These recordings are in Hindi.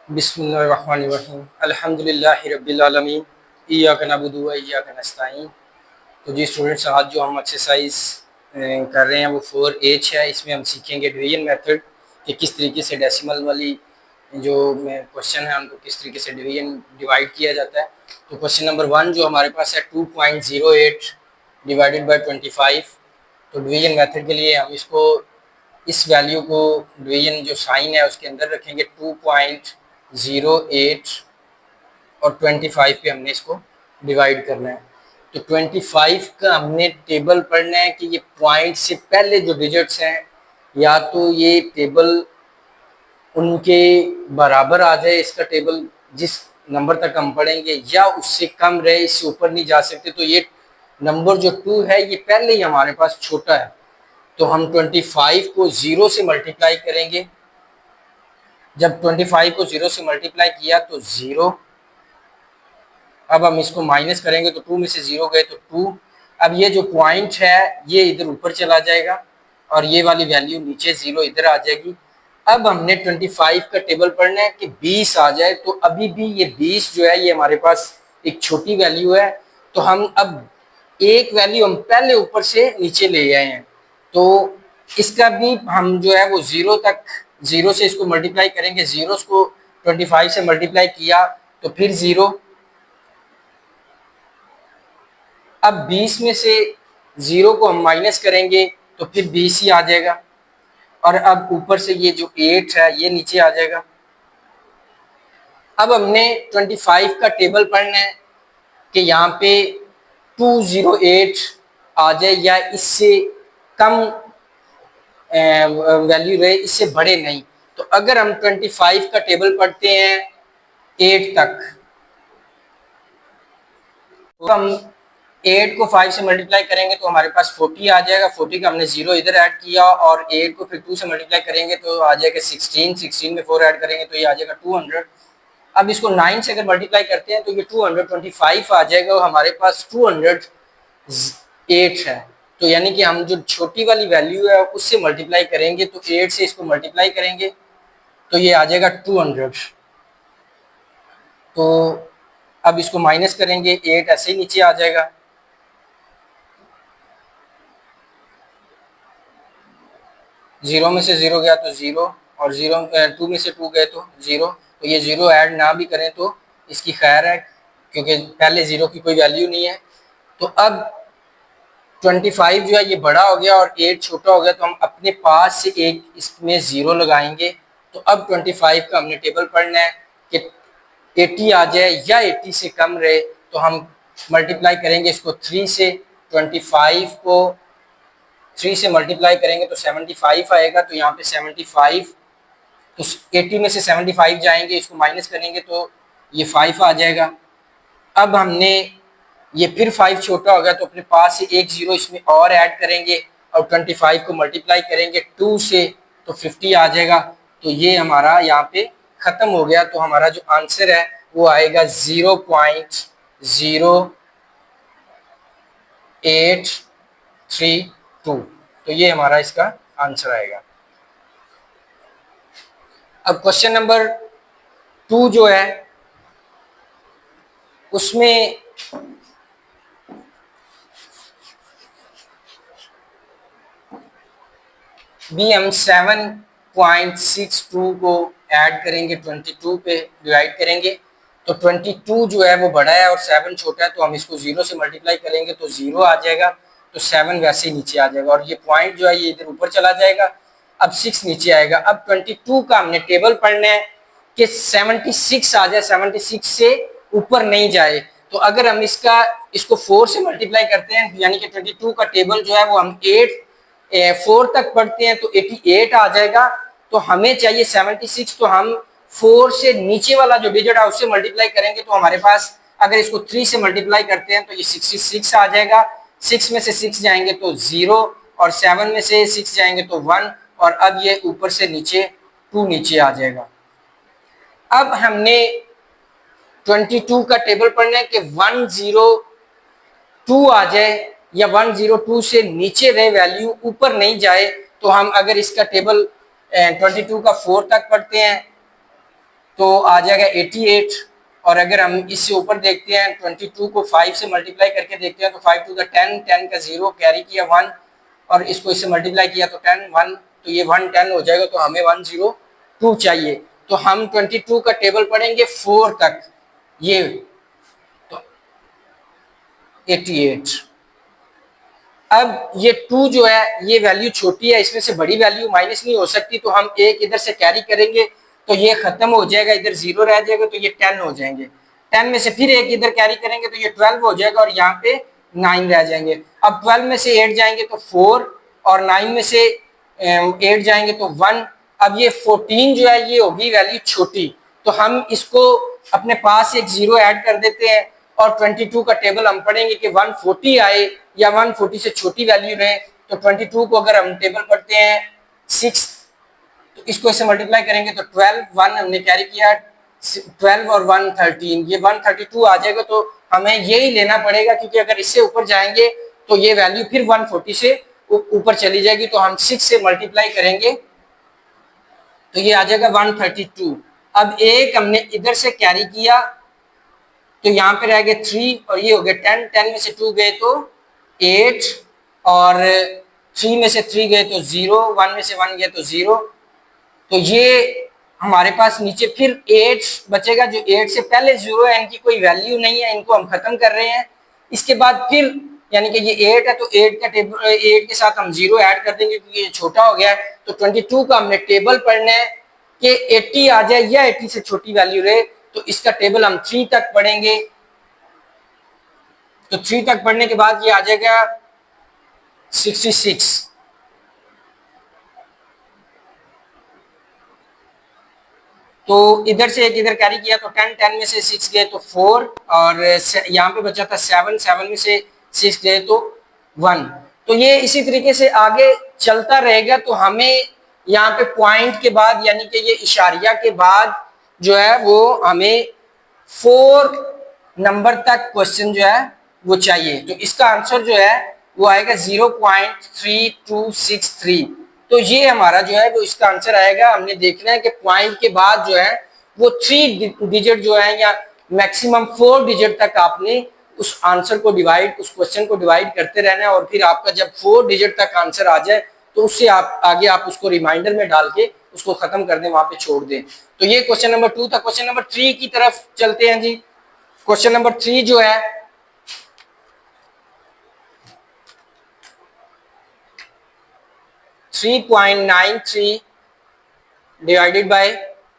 बिस्मिल्लाहिर्रहमानिर्रहीम अल्हम्दुलिल्लाहि रब्बिल आलमीन इय्याका नअबुदु व इय्याका नस्तईन। तो जी स्टूडेंट्स, आज जो हम एक्सरसाइज कर रहे हैं वो 4H है। इसमें हम सीखेंगे डिवीजन मेथड कि किस तरीके से डेसिमल वाली जो क्वेश्चन है उनको किस तरीके से डिवाइड किया जाता है। तो क्वेश्चन नंबर 1 जो हमारे पास है 2.08 डिवाइडेड बाय 25। तो डिवीजन मेथड के लिए हम इसको इस वैल्यू को डिवीजन जो साइन है उसके अंदर रखेंगे 2.08 और 25 पे हमने इसको डिवाइड करना है। तो 25 का हमने टेबल पढ़ना है कि ये पॉइंट से पहले जो डिजिट्स हैं या तो ये टेबल उनके बराबर आ जाए, इसका टेबल जिस नंबर तक हम पढ़ेंगे, या उससे कम रहे, इससे ऊपर नहीं जा सकते। तो ये नंबर जो 2 है ये पहले ही हमारे पास छोटा है, तो हम 25 को 0 से मल्टीप्लाई करेंगे। जब 25 को 0 से मल्टीप्लाई किया तो 0। अब हम इसको माइनस करेंगे तो 2 में से 0 गए तो 2। अब ये जो पॉइंट है ये इधर ऊपर चला जाएगा और ये वाली वैल्यू नीचे 0 इधर आ जाएगी। अब हमने 25 का टेबल पढ़ना है कि 20 आ जाए। तो अभी भी ये 20 जो है ये हमारे पास एक छोटी वैल्यू है, तो हम अब एक वैल्यू हम पहले ऊपर से नीचे ले आए हैं। तो इसका भी हम जो है वो 0 तक, 0 से इसको मल्टीप्लाई करेंगे। 0 को 25 से मल्टीप्लाई किया तो फिर 0। अब 20 में से 0 को हम माइनस करेंगे तो फिर 20 ही आ जाएगा। और अब ऊपर से ये जो 8 है ये नीचे आ जाएगा। अब हमने 25 का टेबल पढ़ना है कि यहाँ पे 208 आ जाए या इससे कम वैल्यू रहे, इससे बड़े नहीं। तो अगर हम 25 का टेबल पढ़ते हैं 8 तक, तो हम 8 को 5 से मल्टीप्लाई करेंगे तो हमारे पास 40 आ जाएगा। 40 का हमने 0 इधर ऐड किया और 8 को फिर 2 से मल्टीप्लाई करेंगे तो आ जाएगा 16। 16 में 4 ऐड करेंगे तो ये आ जाएगा 200। अब इसको 9 से अगर मल्टीप्लाई करते हैं तो ये 225 आ जाएगा और हमारे पास 208 है। तो यानी कि हम जो छोटी वाली वैल्यू है उससे मल्टीप्लाई करेंगे, तो 8 से इसको मल्टीप्लाई करेंगे तो ये आ जाएगा 200। तो अब इसको माइनस करेंगे, 8 ऐसे ही नीचे आ जाएगा। 0 में से 0 गया तो 0 और 2 में से 2 गए तो 0। तो ये 0 ऐड ना भी करें तो इसकी खैर है, क्योंकि पहले 0 की कोई वैल्यू नहीं है। तो अब 25 जो है ये बड़ा हो गया और 8 छोटा हो गया, तो हम अपने पास से एक इसमें 0 लगाएंगे। तो अब 25 का हमने टेबल पढ़ना है कि 80 आ जाए या 80 से कम रहे। तो हम मल्टीप्लाई करेंगे इसको 3 से। 25 को 3 से मल्टीप्लाई करेंगे तो 75 आएगा। तो यहाँ पे 75, तो 80 में से 75 जाएंगे, इसको माइनस करेंगे तो ये 5 आ जाएगा। अब हमने ये फिर 5 छोटा हो गया तो अपने पास से एक 0 इसमें और ऐड करेंगे और 25 को मल्टीप्लाई करेंगे 2 से तो 50 आ जाएगा। तो ये हमारा यहाँ पे खत्म हो गया। तो हमारा जो आंसर है वो आएगा 0.0832। तो ये हमारा इसका आंसर आएगा। अब क्वेश्चन नंबर 2 जो है उसमें भी हम 7.62 को ऐड करेंगे, 22 पे डिवाइड करेंगे। तो 22 जो है वो बड़ा है और 7 छोटा है, तो हम इसको 0 से मल्टीप्लाई करेंगे तो 0 आ जाएगा। तो 7 वैसे ही नीचे आ जाएगा और ये पॉइंट जो है ये इधर ऊपर चला जाएगा। अब 6 नीचे आएगा। अब 22 का हमने टेबल पढ़ना है कि 76 आ जाए, 76 से ऊपर नहीं जाए। तो अगर हम इसको 4 से मल्टीप्लाई करते हैं, यानी कि 22 का टेबल जो है वो हम 4 तक पढ़ते हैं तो 88 आ जाएगा। तो हमें चाहिए 76, तो हम 4 से नीचे वाला जो डिजिट है उससे मल्टीप्लाई करेंगे। तो हमारे पास अगर इसको 3 से मल्टीप्लाई करते हैं तो ये 66 आ जाएगा। 6 में से 6 जाएंगे तो 0 और 7 में से 6 जाएंगे तो 1 और अब ये ऊपर से नीचे 2 नीचे आ जाएगा। अब हमने 22 का टेबल पढ़ना है कि 102 आ जाए या 102 से नीचे रहे, वैल्यू ऊपर नहीं जाए। तो हम अगर इसका टेबल 22 का 4 तक पढ़ते हैं तो आ जाएगा 88। और अगर हम इससे ऊपर देखते हैं 22 को 5 से मल्टीप्लाई करके देखते हैं तो 5 टू द 10, 10 का 0 कैरी किया 1 और इसको इससे मल्टीप्लाई किया तो 10 1, तो ये 1 10 हो जाएगा, तो हमें 102 चाहिए। तो हम 22 का टेबल पढ़ेंगे 4 तक, ये तो 88। अब ये 2 जो है ये वैल्यू छोटी है, इसमें से बड़ी वैल्यू माइनस नहीं हो सकती, तो हम एक इधर से कैरी करेंगे तो ये खत्म हो जाएगा, इधर 0 रह जाएगा तो ये 10 हो जाएंगे। 10 में से फिर एक इधर कैरी करेंगे तो ये 12 हो जाएगा और यहाँ पे 9 रह जाएंगे। अब 12 में से 8 जाएंगे तो 4 और 9 में से 8 जाएंगे तो 1। अब ये 14 जो है ये होगी वैल्यू छोटी, तो हम इसको अपने पास एक 0 ऐड कर देते हैं और 22 का टेबल हम पढ़ेंगे कि 140 आए या 140 से छोटी वैल्यू रहे। तो 22 को अगर हम टेबल पढ़ते हैं 6, तो इसको इससे मल्टीप्लाई करेंगे तो 12 1 हमने कैरी किया, 12 और 1 13, ये 132 आ जाएगा। तो हमें यही लेना पड़ेगा क्योंकि अगर इससे ऊपर जाएंगे तो ये वैल्यू फिर 140 से ऊपर चली जाएगी। तो हम 6 से मल्टीप्लाई करेंगे तो ये आ जाएगा 132। अब एक हमने इधर से कैरी किया तो यहाँ पे रह गए 3 और ये हो गया 10, 10 में से 2 गए तो 8 और 3 में से 3 गए तो 0, 1 में से 1 गए तो 0। तो ये हमारे पास नीचे फिर 8 बचेगा, जो 8 से पहले 0 है, इनकी कोई वैल्यू नहीं है, इनको हम खत्म कर रहे हैं। इसके बाद फिर यानी कि ये 8 है तो 8 का टेबल 8 के साथ हम 0 ऐड कर देंगे क्योंकि ये छोटा हो गया है। तो 22 का हमने टेबल पढ़ना है कि 80 आ जाए या 80 से छोटी वैल्यू रहे, तो इसका टेबल हम 3 तक पढ़ेंगे। तो 3 तक पढ़ने के बाद ये आ जाएगा 66। तो इधर से एक इधर कैरी किया तो 10, 10 में से 6 गए तो 4 और यहाँ पे बचा था 7, 7 में से 6 गए तो 1। तो ये इसी तरीके से आगे चलता रहेगा। तो हमें यहाँ पे पॉइंट के बाद यानी कि ये इशारिया के बाद जो है वो हमें 4 नंबर तक क्वेश्चन जो है वो चाहिए। तो इसका आंसर जो है वो आएगा 0.3263। तो ये हमारा जो है वो इसका आंसर आएगा। हमने देखना है कि पॉइंट के बाद जो है वो 3 डिजिट जो है या मैक्सिमम 4 डिजिट तक आपने उस आंसर को डिवाइड, उस क्वेश्चन को डिवाइड करते रहना है। और फिर आपका जब 4 डिजिट तक आंसर आ जाए तो उससे आप आगे आप उसको रिमाइंडर में डाल के उसको खत्म कर दें, वहां पे छोड़ दें। तो ये क्वेश्चन नंबर 2 था। क्वेश्चन नंबर 3 की तरफ चलते हैं जी। क्वेश्चन नंबर 3 जो है 3.93 डिवाइडेड बाय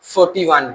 41।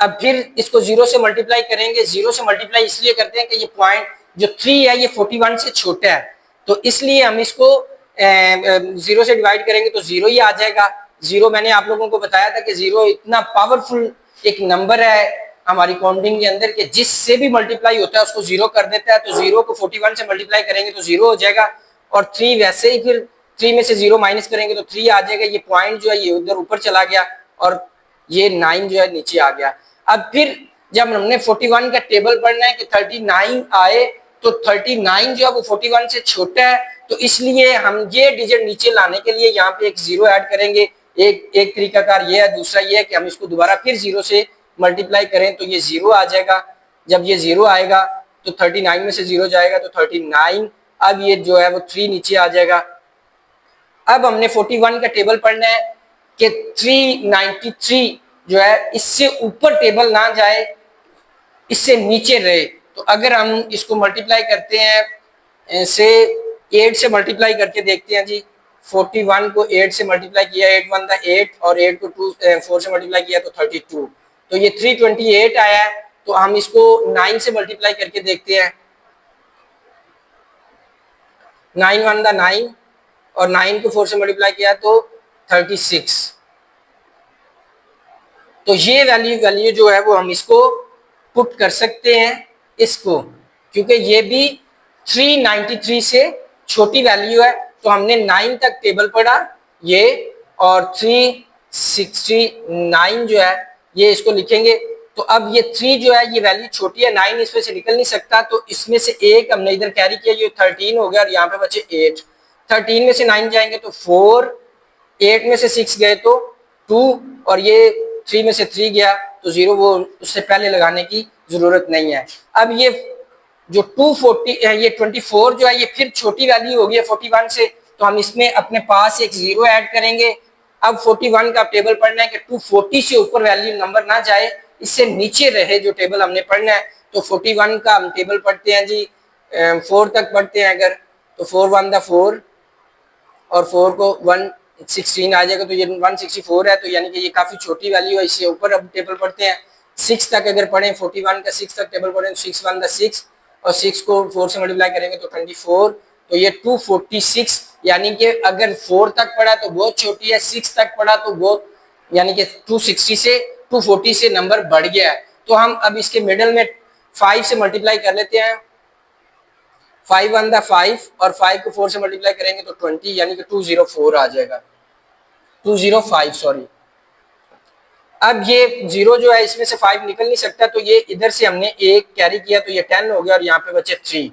अब फिर इसको 0 से मल्टीप्लाई करेंगे। 0 से मल्टीप्लाई इसलिए करते हैं कि ये पॉइंट जो 3 है ये 41 से छोटा है, तो इसलिए हम इसको 0 से डिवाइड करेंगे तो 0 ही आ जाएगा। 0 मैंने आप लोगों को बताया था कि 0 इतना पावरफुल एक नंबर है हमारी काउंटिंग के अंदर कि जिससे भी मल्टीप्लाई होता है उसको 0 कर देता है। तो 0 को 41 से मल्टीप्लाई करेंगे तो 0 हो जाएगा और 3 वैसे ही फिर 3 में से 0 माइनस करेंगे तो 3 आ जाएगा। ये पॉइंट जो है ये उधर ऊपर चला गया और ये 9 जो है नीचे आ गया। अब फिर जब हमने 41 का टेबल पढ़ना है कि 39 आए तो 39 जो है वो 41 से छोटा है, तो इसलिए हम ये डिजिट नीचे लाने के लिए यहाँ पे एक 0 ऐड करेंगे। एक तरीकाकार ये है। दूसरा ये है कि हम इसको दोबारा फिर 0 से मल्टीप्लाई करें तो ये 0 आ जाएगा। जब ये 0 आएगा तो 39 में से 0 जाएगा तो 39। अब ये जो है वो 3 नीचे आ जाएगा। अब हमने 41 का टेबल पढ़ना है कि 393 जो है इससे ऊपर टेबल ना जाए, इससे नीचे रहे। तो अगर हम इसको मल्टीप्लाई करते हैं से 8 से मल्टीप्लाई करके देखते हैं जी। 41 को 8 से मल्टीप्लाई किया, 8 1 था 8 और 8 को 4 से मल्टीप्लाई किया तो 32। तो ये 328 आया है। तो हम इसको 9 से मल्टीप्लाई करके देखते हैं। 9 1 था 9 और 9 को 4 से मल्टीप्लाई किया तो 36। तो ये वैल्यू जो है वो हम इसको पुट कर सकते हैं इसको, क्योंकि ये भी 393 से छोटी वैल्यू है। तो हमने 9 तक टेबल पढ़ा ये और 369 जो है ये इसको लिखेंगे। तो अब ये 3 जो है ये वैल्यू छोटी है, 9 इसमें से निकल नहीं सकता, तो इसमें से एक हमने इधर कैरी किया, ये 13 हो गया और यहाँ पे बचे 8। 13 में से 9 जाएंगे तो 4, 8 में से 6 गए तो 2 और ये 3 में से 3 गया तो 0 वो उससे पहले लगाने की जरूरत नहीं है। अब ये जो 240 है, ये 24 जो है ये फिर छोटी वैल्यू होगी 41 से, तो हम इसमें अपने पास एक 0 ऐड करेंगे। अब 41 का टेबल पढ़ना है कि 240 से ऊपर वैल्यू नंबर ना जाए, इससे नीचे रहे जो टेबल हमने पढ़ना है। तो 41 का हम टेबल पढ़ते हैं जी, 4 तक पढ़ते हैं अगर, तो 4 1 द 4 और 4 को 116 आ जाएगा, तो ये 164 है, तो यानी कि ये काफी छोटी वैल्यू है। इससे ऊपर अब टेबल पढ़ते हैं 6 तक अगर पढ़ें, 41 का 6 तक टेबल पढ़ें, 6 1 द 6 और 6 को 4 से मल्टीप्लाई करेंगे तो 24, तो ये 246, यानी कि अगर 4 तक पढ़ा तो बहुत छोटी है, 6 तक पढ़ा तो बहुत, यानी कि 260 से 240 से नंबर बढ़ गया है। तो हम अब इसके मिडल में 5 से मल्टीप्लाई कर लेते हैं, 5 1 द 5 और 5 को 4 से मल्टीप्लाई करेंगे तो 20, यानी कि 204 आ जाएगा, 205 सॉरी। अब ये 0 जो है इसमें से 5 निकल नहीं सकता, तो ये इधर से हमने एक कैरी किया तो ये 10 हो गया और यहाँ पे बचे 3,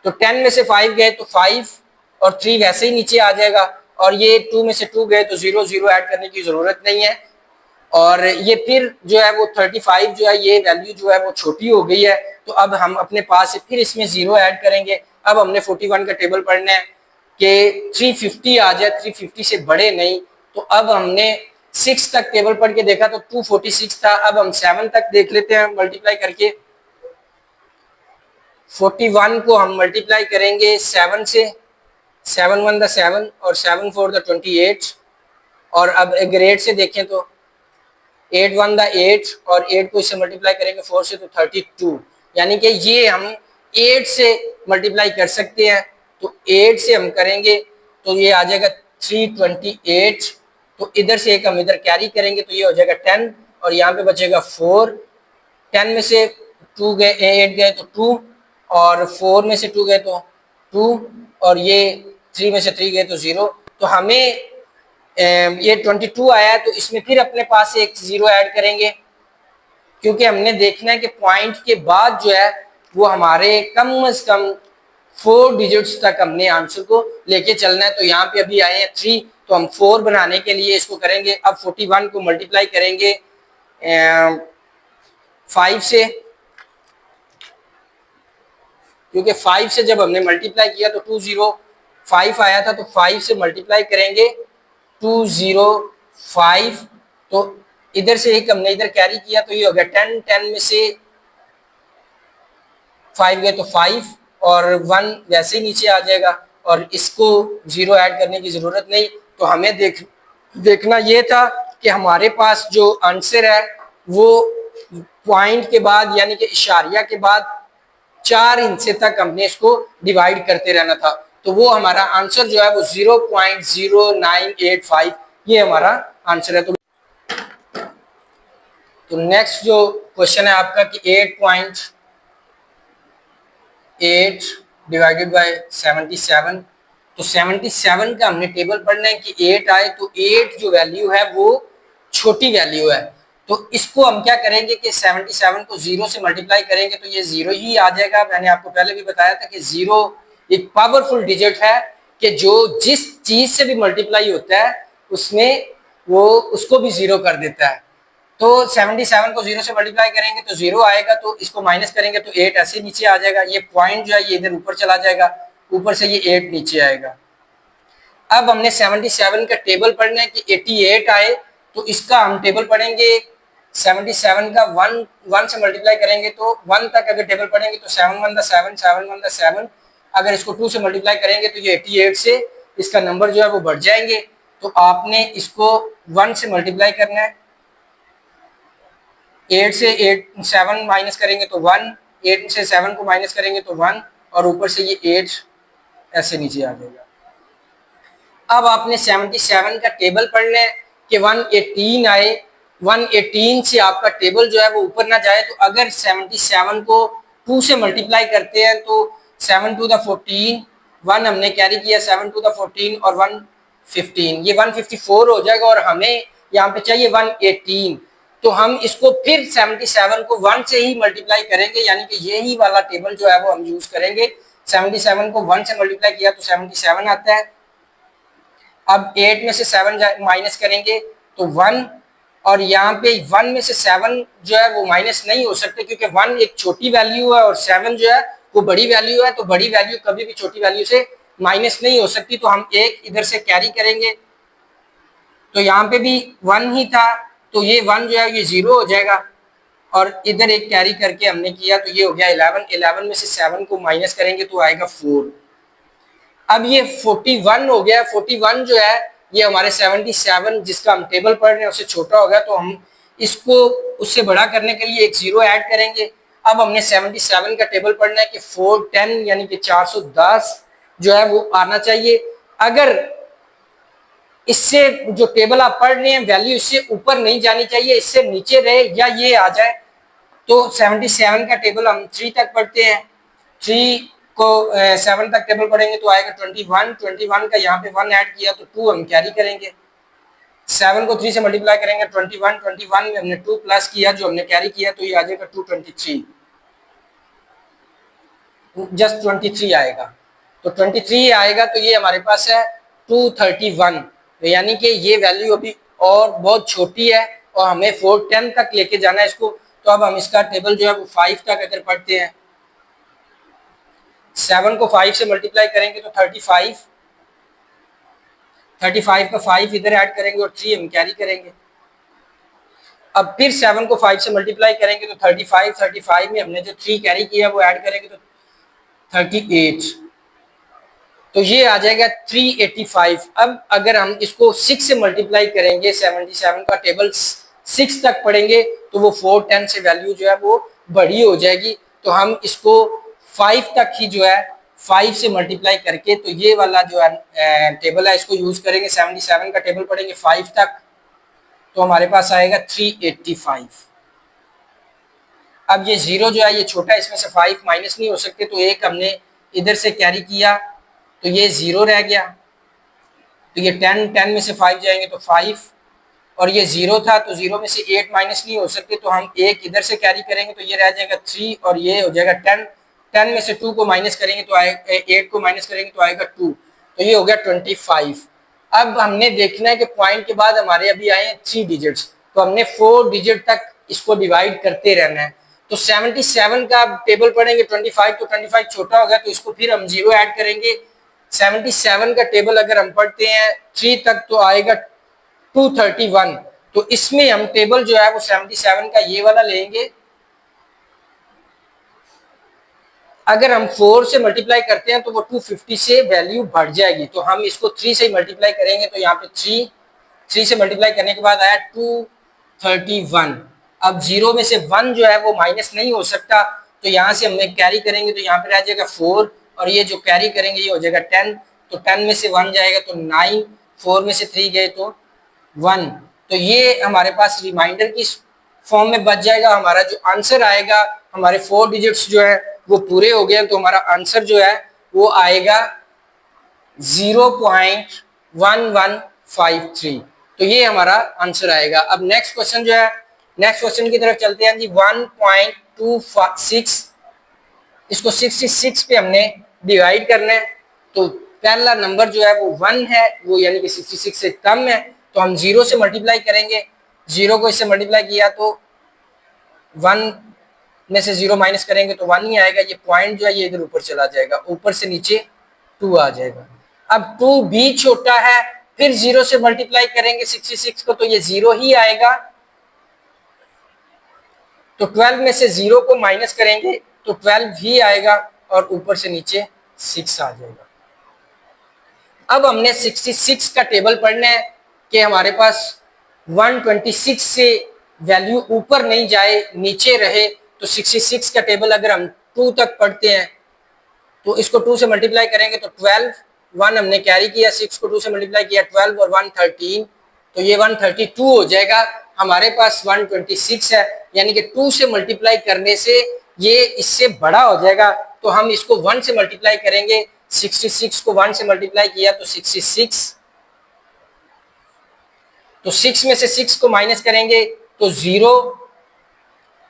तो 10 में से 5 गए तो 5 और 3 वैसे ही नीचे आ जाएगा, और ये 2 में से 2 गए तो 0 0 ऐड करने की जरूरत नहीं है। और ये फिर जो है वो 35 जो है ये वैल्यू जो है वो छोटी हो गई है, तो अब हम अपने पास से फिर इसमें 0 ऐड करेंगे। अब हमने 41 का टेबल पढ़ना है कि 350 आ जाए, 350 से बड़े नहीं। तो अब हमने 6 तक टेबल पढ़ के देखा तो 246 था, अब हम 7 तक देख लेते हैं मल्टीप्लाई करके। 41 को हम मल्टीप्लाई करेंगे 7 से, 7 1 द 7 और 7 4 द 28, और अब अगर 8 से देखें तो 8 1 द 8 और 8 को इससे मल्टीप्लाई करेंगे 4 से तो 32, यानी कि ये हम 8 से मल्टीप्लाई कर सकते हैं। तो 8 से हम करेंगे तो ये आ जाएगा 328, तो इधर से एक हम इधर कैरी करेंगे तो ये हो जाएगा 10 और यहाँ पे बचेगा 4। 10 में से 2 गए, 8 गए तो 2, और 4 में से 2 गए तो 2, और ये 3 में से 3 गए तो 0। तो हमें ये 22 आया है, तो इसमें फिर अपने पास एक 0 ऐड करेंगे, क्योंकि हमने देखना है कि पॉइंट के बाद जो है वो हमारे कम से कम 4 डिजिट्स तक हमने आंसर को लेके चलना है। तो यहाँ पे अभी आए हैं 3, तो हम 4 बनाने के लिए इसको करेंगे। अब 41 को मल्टीप्लाई करेंगे 5 से, क्योंकि 5 से जब हमने मल्टीप्लाई किया तो 205 आया था, तो 5 से मल्टीप्लाई करेंगे 205, तो इधर से एक हमने इधर कैरी किया तो ये हो गया 10, 10 में से 5 गए तो 5 और 1 वैसे ही नीचे आ जाएगा, और इसको 0 ऐड करने की जरूरत नहीं। तो हमें देखना ये था कि हमारे पास जो आंसर है वो पॉइंट के बाद यानी कि इशारिया के बाद 4 हिस्से तक हमने इसको डिवाइड करते रहना था, तो वो हमारा आंसर जो है वो 0.0985 ये हमारा आंसर है। तो नेक्स्ट जो क्वेश्चन है आपका कि 8.8 डिवाइडेड बाय 77, तो 77 का हमने टेबल पढ़ना है कि 8 आए तो 8 जो वैल्यू है वो छोटी वैल्यू है, तो इसको हम क्या करेंगे कि 77 को 0 से मल्टीप्लाई करेंगे तो ये 0 ही आ जाएगा। मैंने आपको पहले भी बताया था कि 0 एक पावरफुल डिजिट है कि जो जिस चीज से भी मल्टीप्लाई होता है उसमें वो उसको भी 0 कर देता है। तो 77 को 0 से मल्टीप्लाई करेंगे तो 0 आएगा, तो इसको माइनस करेंगे तो 8 ऐसे नीचे आ जाएगा, ये पॉइंट जो है ये इधर ऊपर चला जाएगा, ऊपर से ये 8 नीचे आएगा। अब हमने 77 का टेबल पढ़ना है कि 88 आए, तो इसका हम टेबल पढ़ेंगे 77 का 1 से मल्टीप्लाई करेंगे तो 1 तक अगर टेबल पढ़ेंगे तो 7 1 द 7, 7 1 द 7, अगर इसको 2 से मल्टीप्लाई करेंगे तो ये 88 से इसका नंबर जो है वो बढ़ जाएंगे। तो आपने इसको 1 से मल्टीप्लाई करना है, 8 से 7 माइनस करेंगे तो 1, 8 से 7 को माइनस करेंगे तो 1, और ऊपर से ये 8 ऐसे नीचे आ जाएगा। अब आपने 77 का टेबल पढ़ना है कि 118 आए, 118 से आपका टेबल जो है वो ऊपर ना जाए, तो अगर 77 को 2 से मल्टीप्लाई करते हैं तो 7 टू द 14, 1 हमने कैरी किया 7 टू द 14 और 1 15, ये 154 हो जाएगा, और हमें यहाँ पे चाहिए 118, तो हम इसको फिर 77 को 1 से ही मल्टीप्लाई करेंगे, यानी कि यही वाला टेबल जो है वो हम यूज करेंगे। 77 को 1 से मल्टीप्लाई किया तो 77 आता है। अब 8 में से 7 माइनस करेंगे तो 1, और यहाँ पे 1 में से 7 जो है वो माइनस नहीं हो सकते, क्योंकि 1 एक छोटी वैल्यू है और 7 जो है वो बड़ी वैल्यू है, तो बड़ी वैल्यू कभी भी छोटी वैल्यू से माइनस नहीं हो सकती, तो हम एक इधर से कैरी करेंगे, तो यहाँ पे भी 1 ही था, तो ये 1 जो है ये 0 हो जाएगा, और इधर एक कैरी करके हमने किया तो ये हो गया 11, 11 में से 7 को माइनस करेंगे तो आएगा 4। अब ये 41 हो गया, 41 जो है ये हमारे 77 जिसका हम टेबल पढ़ रहे हैं उससे छोटा हो गया, तो हम इसको उससे बड़ा करने के लिए एक 0 ऐड करेंगे। अब हमने 77 का टेबल पढ़ना है कि 410 यानी कि 410 जो है वो आना चाहिए। अगर इससे जो टेबल आप पढ़ रहे हैं वैल्यू इससे ऊपर नहीं जानी चाहिए, इससे नीचे रहे या ये आ जाए, तो 77 का टेबल हम 3 तक पढ़ते हैं, 3 को 7 तक टेबल पढ़ेंगे तो आएगा 21, 21 का यहाँ पे 1 ऐड किया तो 2 हम कैरी करेंगे, 7 को 3 से मल्टीप्लाई करेंगे 21, 21 में हमने 2 प्लस किया जो हमने कैरी किया तो ये आ जाएगा 223, जस्ट 23 आएगा, तो 23 आएगा, तो ये हमारे पास है 231, तो यानी कि ये वैल्यू अभी और बहुत छोटी है और हमें 410 तक लेके जाना है इसको। तो अब हम इसका टेबल जो है वो 5 तक अगर पढ़ते हैं, 7 को 5 से मल्टीप्लाई करेंगे तो 35, 35 का 5 इधर ऐड करेंगे और 3 हम कैरी करेंगे। अब फिर 7 को 5 से मल्टीप्लाई करेंगे तो 35, 35 में हमने जो 3 कैरी किया वो ऐड करेंगे तो 38, तो ये आ जाएगा 385। अब अगर हम इसको 6 से मल्टीप्लाई करेंगे, 77 का टेबल 6 तक पढ़ेंगे तो वो 410 से वैल्यू जो है वो बड़ी हो जाएगी, तो हम इसको 5 तक ही जो है 5 से मल्टीप्लाई करके तो ये वाला जो है टेबल है इसको यूज करेंगे, 77 का टेबल पढ़ेंगे 5 तक तो हमारे पास आएगा 385। अब ये 0 जो है ये छोटा है, इसमें से 5 माइनस नहीं हो सकते, तो एक हमने इधर से कैरी किया तो ये 0 रह गया, तो ये 10, 10 में से 5 जाएंगे तो 5, और ये 0 था तो 0 में से 8 माइनस नहीं हो सकते, तो हम एक इधर से कैरी करेंगे तो ये रह जाएगा 3 और ये हो जाएगा 10, 10 में से 2 को माइनस करेंगे तो आएगा 8 को माइनस करेंगे तो आएगा 2, तो ये हो गया 25। अब हमने देखना है कि पॉइंट के बाद हमारे अभी आए 3 डिजिट्स, तो हमने 4 डिजिट तक इसको डिवाइड करते रहना है, तो 77 का टेबल पढ़ेंगे 25, तो 25 छोटा होगा तो इसको फिर हम 0 ऐड करेंगे, 77 का टेबल अगर हम पढ़ते हैं 3 तक तो आएगा 231, तो इसमें हम टेबल जो है वो 77 का ये वाला लेंगे, अगर हम 4 से मल्टीप्लाई करते हैं तो वो 250 से वैल्यू बढ़ जाएगी, तो हम इसको 3 से मल्टीप्लाई करेंगे तो यहाँ पे 3 से मल्टीप्लाई करने के बाद आया 231। अब 0 में से 1 जो है वो माइनस नहीं हो सकता, तो यहाँ से हमने कैरी करेंगे तो यहाँ पे रह जाएगा 4 और ये जो कैरी करेंगे ये हो जाएगा 10, तो 10 में से 1 जाएगा तो 9, 4 में से 3 गए तो 1, तो ये हमारे पास रिमाइंडर की फॉर्म में बच जाएगा। हमारा जो आंसर आएगा, हमारे 4 डिजिट्स जो है वो पूरे हो गए, तो हमारा आंसर जो है वो आएगा 0.1153, तो ये हमारा आंसर आएगा। अब नेक्स्ट क्वेश्चन जो है, नेक्स्ट क्वेश्चन की तरफ चलते हैं जी। 1.26 इसको 66 पे हमने डिवाइड करना है, तो पहला नंबर जो है वो 1 है, वो यानी कि 66 से कम है, तो हम 0 से मल्टीप्लाई करेंगे, 0 को इससे मल्टीप्लाई किया तो 1 में से 0 माइनस करेंगे तो 1 ही आएगा, ये पॉइंट जो है ये इधर ऊपर चला जाएगा, ऊपर से नीचे 2 आ जाएगा। अब 2 भी छोटा है, फिर 0 से मल्टीप्लाई करेंगे 66 को तो ये 0 ही आएगा, तो 12 में से 0 को माइनस करेंगे तो 12 ही आएगा और ऊपर से नीचे 6 आ जाएगा। अब हमने 66 का टेबल पढ़ना है कि हमारे पास 126 से वैल्यू ऊपर नहीं जाए, नीचे रहे, तो 66 का टेबल अगर हम 2 तक पढ़ते हैं तो इसको 2 से मल्टीप्लाई करेंगे तो 12, 1 हमने कैरी किया, 6 को 2 से मल्टीप्लाई किया 12 और 1 13, तो ये 132 हो जाएगा। हमारे पास 126 है, यानी कि 2 से मल्टीप्लाई करने से ये इससे बड़ा हो जाएगा, तो हम इसको 1 से मल्टीप्लाई करेंगे, 66 को 1 से मल्टीप्लाई किया तो 66, तो 6 में से 6 को माइनस करेंगे तो 0,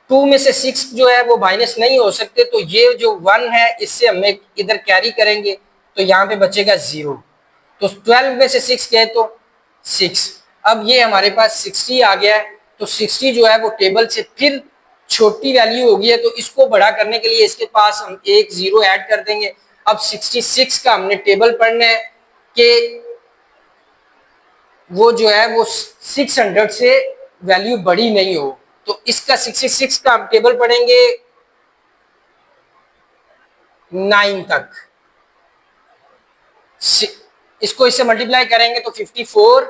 2 में से 6 जो है वो माइनस नहीं हो सकते, तो ये जो 1 है इससे हम इधर कैरी करेंगे तो यहाँ पे बचेगा 0, तो 12 में से 6 गए तो 6, अब ये हमारे पास 60 आ गया है, तो 60 जो है वो टेबल से फिर छोटी वैल्यू होगी है, तो इसको बड़ा करने के लिए इसके पास हम एक जीरो ऐड कर देंगे। अब 66 का हमने टेबल पढ़ना है कि वो जो है वो 600 से वैल्यू बड़ी नहीं हो, तो इसका 66 का हम टेबल पढ़ेंगे 9 तक। इसको इससे मल्टीप्लाई करेंगे तो 54,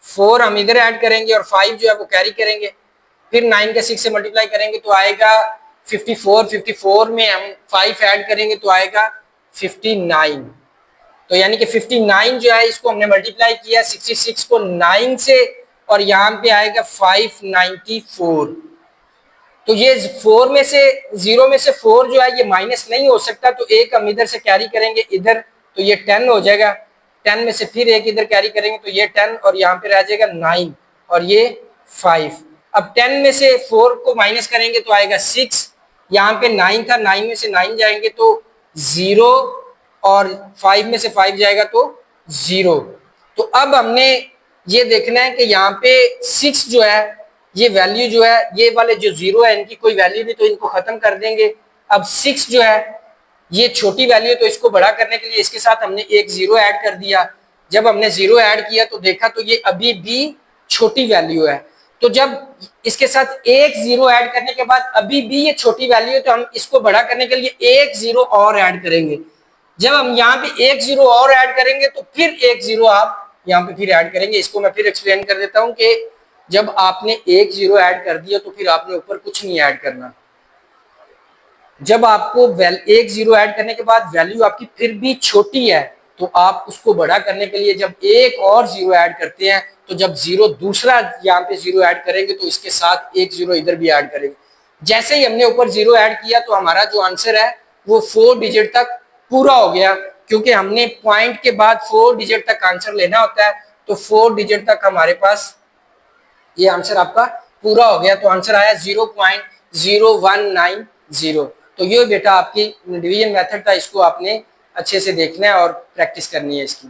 4 हम इधर ऐड करेंगे और 5 जो है वो कैरी करेंगे, फिर 9 का 6 से मल्टीप्लाई करेंगे तो आएगा 54, 54 में हम 5 ऐड करेंगे तो आएगा 59। तो यानी कि 59 जो है इसको हमने मल्टीप्लाई किया 66 को 9 से, और यहाँ पे आएगा 594। तो ये 4 में से 0 में से 4 जो है ये माइनस नहीं हो सकता, तो एक हम इधर से कैरी करेंगे इधर, तो ये 10 हो जाएगा। 10 में से फिर एक इधर कैरी करेंगे तो ये 10, और यहाँ पे रह जाएगा 9 और ये 5। अब 10 में से 4 को माइनस करेंगे तो आएगा 6, यहाँ पे 9 था, 9 में से 9 जाएंगे तो 0, और 5 में से 5 जाएगा तो 0। तो अब हमने ये देखना है कि यहाँ पे 6 जो है ये वैल्यू जो है, ये वाले जो 0 है इनकी कोई वैल्यू नहीं, तो इनको खत्म कर देंगे। अब 6 जो है ये छोटी वैल्यू है, तो इसको बड़ा करने के लिए इसके साथ हमने एक 0 ऐड कर दिया। जब हमने 0 ऐड किया तो देखा तो ये अभी भी छोटी वैल्यू है, तो जब इसके साथ एक 0 ऐड करने के बाद अभी भी ये छोटी वैल्यू है, तो हम इसको बड़ा करने के लिए एक 0 और ऐड करेंगे। जब हम यहाँ पे एक 0 और ऐड करेंगे तो फिर एक 0 आप यहाँ पे फिर ऐड करेंगे। इसको मैं फिर एक्सप्लेन कर देता हूँ कि जब आपने एक 0 ऐड कर दिया तो फिर आपने ऊपर कुछ नहीं ऐड करना। जब आपको एक 0 ऐड करने के बाद वैल्यू आपकी फिर भी छोटी है, तो आप उसको बड़ा करने के लिए जब एक और 0 ऐड करते हैं, तो जब 0 दूसरा यहाँ पे 0 ऐड करेंगे तो इसके साथ एक 0 इधर भी ऐड करेंगे। जैसे ही हमने ऊपर 0 ऐड किया तो हमारा जो आंसर है वो 4 डिजिट तक पूरा हो गया, क्योंकि हमने पॉइंट के बाद 4 डिजिट तक आंसर लेना होता है, तो 4 डिजिट तक हमारे पास ये आंसर आपका पूरा हो गया। तो आंसर आया 0.0190। तो ये बेटा आपकी डिवीजन मेथड था, इसको आपने अच्छे से देखना है और प्रैक्टिस करनी है इसकी।